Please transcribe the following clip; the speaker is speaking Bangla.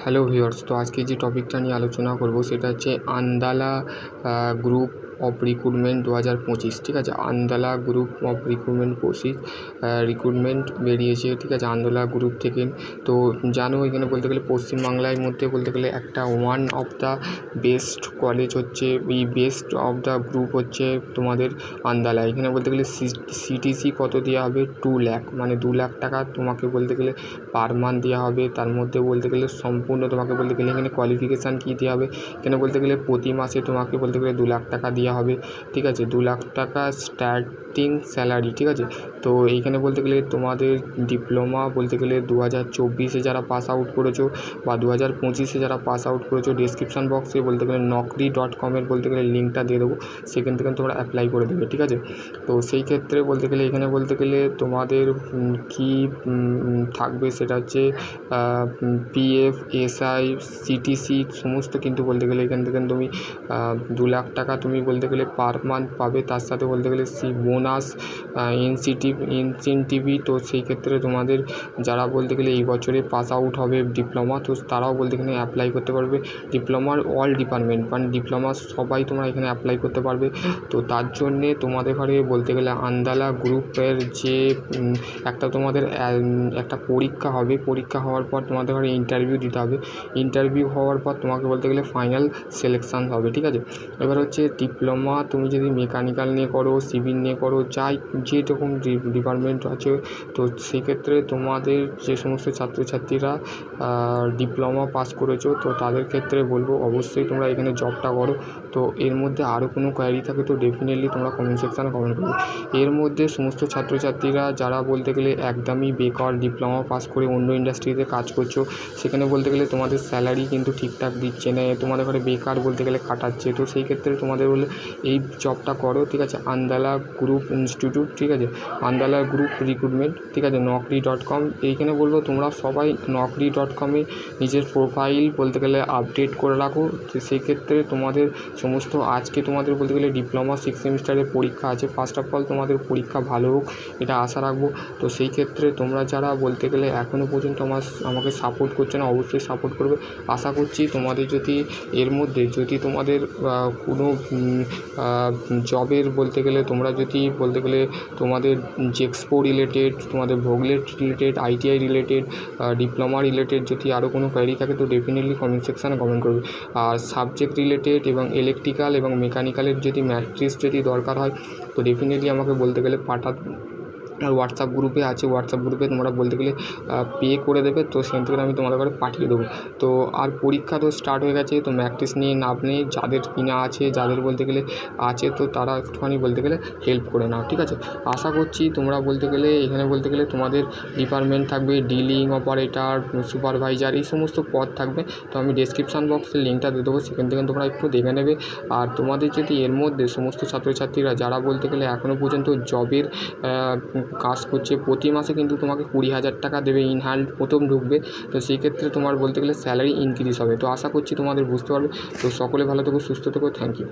হ্যালো ভিউয়ার্স, তো আজকে যে টপিকটা নিয়ে আলোচনা করব সেটা হচ্ছে আন্দালা গ্রুপ অফ রিক্রুটমেন্ট 2025। ঠিক আছে, আন্দালা গ্রুপ অফ রিক্রুটমেন্ট বেরিয়েছে। ঠিক আছে, আন্দালা গ্রুপ থেকে। তো জানো, এখানে বলতে গেলে পশ্চিমবাংলার মধ্যে বলতে গেলে একটা one of the best college হচ্ছে, এই বেস্ট অফ দ্য গ্রুপ হচ্ছে তোমাদের আন্দালা। এখানে বলতে গেলে সিটিসি কত দেওয়া হবে, 2 লাখ, মানে 2 লাখ টাকা তোমাকে বলতে গেলে পার মান্থ দেওয়া হবে। তার মধ্যে বলতে গেলে সম্পূর্ণ তোমাকে বলতে গেলে এখানে কোয়ালিফিকেশান কী দেওয়া হবে, এখানে বলতে গেলে প্রতি মাসে তোমাকে বলতে গেলে 2 লাখ টাকা দেওয়া হবে। ঠিক আছে, 2 লাখ টাকা স্টার্টিং স্যালারি। ঠিক আছে, তো এইখানে বলতে গেলে তোমাদের ডিপ্লোমা বলতে গেলে 2024-এ যারা পাস আউট করেছো বা 2025-এ যারা পাস আউট করেছো, ডিসক্রিপশান বক্সে বলতে গেলে naukri.com-এর বলতে গেলে লিঙ্কটা দিয়ে দেবো, সেখান থেকে তোমরা অ্যাপ্লাই করে দেবে। ঠিক আছে, তো সেই ক্ষেত্রে বলতে গেলে এখানে বলতে গেলে তোমাদের কি থাকবে সেটা হচ্ছে পিএফ, এসআই, সিটিসি সমস্ত কিন্তু বলতে গেলে এখান থেকে তুমি 2 লাখ টাকা তুমি বলতে গেলে পার মান্থ পাবে। তার সাথে বলতে গেলে বোনাস, ইনসেনটিভি। তো সেই ক্ষেত্রে তোমাদের যারা বলতে গেলে এই বছরে পাস আউট হবে ডিপ্লোমা, তো তারাও বলতে গেলে অ্যাপ্লাই করতে পারবে। ডিপ্লোমার অল ডিপার্টমেন্ট, মানে ডিপ্লোমার সবাই তোমরা এখানে অ্যাপ্লাই করতে পারবে। তো তার জন্যে তোমাদের ঘরে বলতে গেলে আন্দালা গ্রুপের যে একটা তোমাদের একটা পরীক্ষা হবে, পরীক্ষা হওয়ার পর তোমাদের ঘরে ইন্টারভিউ দিতে হবে। ইন্টারভিউ হওয়ার পর তোমাকে বলতে গেলে ফাইনাল সিলেকশান হবে। ঠিক আছে, এবার হচ্ছে ডিপ্লোমা তুমি যদি মেকানিক্যাল নিয়ে করো, সিভিল নিয়ে করো, যেরকম ডিপার্টমেন্ট আছে, তো সেক্ষেত্রে তোমাদের যে সমস্ত ছাত্রছাত্রীরা ডিপ্লোমা পাস করেছো, তো তাদের ক্ষেত্রে বলবো অবশ্যই তোমরা এখানে জবটা করো। তো এর মধ্যে আরও কোনো কোয়ারি থাকে তো ডেফিনেটলি তোমরা কমেন্ট সেকশানে কমেন্ট করবে। এর মধ্যে সমস্ত ছাত্রছাত্রীরা যারা বলতে গেলে একদমই বেকার, ডিপ্লোমা পাস করে অন্য ইন্ডাস্ট্রিতে কাজ করছো, সেখানে বলতে গেলে তোমাদের স্যালারি কিন্তু ঠিকঠাক দিচ্ছে না, তোমাদের ঘরে বেকার বলতে গেলে খাটাচ্ছে, তো সেই ক্ষেত্রে তোমাদের বলে এই জবটা করো। ঠিক আছে, আন্দালা গ্রুপ ইনস্টিটিউট, ঠিক আছে, আন্দালা গ্রুপ রিক্রুটমেন্ট, ঠিক আছে, naukri.com। এইখানে বলবো তোমরা সবাই naukri.com-এ নিজের প্রোফাইল বলতে গেলে আপডেট করে রাখো। তো সেই ক্ষেত্রে তোমাদের সমস্ত আজকে তোমাদের বলতে গেলে ডিপ্লোমা 6 সেমিস্টারের পরীক্ষা আছে। ফার্স্ট অফ অল তোমাদের পরীক্ষা ভালো হোক, এটা আশা রাখবো। তো সেই ক্ষেত্রে তোমরা যারা বলতে গেলে এখনও পর্যন্ত আমাকে সাপোর্ট করছে না, অবশ্যই সাপোর্ট করবে। আশা করছি তোমাদের যদি এর মধ্যে যদি তোমাদের কোনো জবের বলতে গেলে তোমরা যদি বলতে গেলে তোমাদের জেক্সপো রিলেটেড, তোমাদের VOCLET related, ITI related, diploma related যদি আরও কোনো কোয়ারি থাকে তো ডেফিনেটলি কমেন্ট সেকশানে কমেন্ট করবে। আর সাবজেক্ট রিলেটেড এবং ইলেকট্রিক্যাল এবং মেকানিক্যালের যদি ম্যাট্রিক্স যদি দরকার হয় তো ডেফিনেটলি আমাকে বলতে গেলে আর হোয়াটসঅ্যাপ গ্রুপে আছে, হোয়াটসঅ্যাপ গ্রুপে তোমরা বলতে গেলে পে করে দেবে, তো সেখান থেকে আমি তোমাদের ঘরে পাঠিয়ে দেবো। তো আর পরীক্ষা তো স্টার্ট হয়ে গেছে, তো ম্যাট্রিক্স নিয়ে নাম নেই, যাদের কিনা আছে, যাদের বলতে গেলে আছে, তো তারা একটুখানি বলতে গেলে হেল্প করে নাও। ঠিক আছে, আশা করছি তোমরা বলতে গেলে এখানে বলতে গেলে তোমাদের ডিপার্টমেন্ট থাকবে ডিলিং অপারেটর, সুপারভাইজার, এই সমস্ত পদ থাকবে। তো আমি ডেসক্রিপশান বক্সে লিঙ্কটা দিয়ে দেবো, সেখান থেকে তোমরা একটু দেখে নেবে। আর তোমাদের যদি এর মধ্যে সমস্ত ছাত্রছাত্রীরা যারা বলতে গেলে এখনও পর্যন্ত জবের কাজ করছে, প্রতি মাসে কিন্তু তোমাকে 20,000 টাকা দেবে ইন হ্যান্ড, প্রথম ঢুকবে। তো সেই ক্ষেত্রে তোমার বলতে গেলে স্যালারি ইনক্রিজ হবে। তো আশা করছি তোমাদের বুঝতে পারবে। তো সকলে ভালো থেকো, সুস্থ থেকো, থ্যাংক ইউ।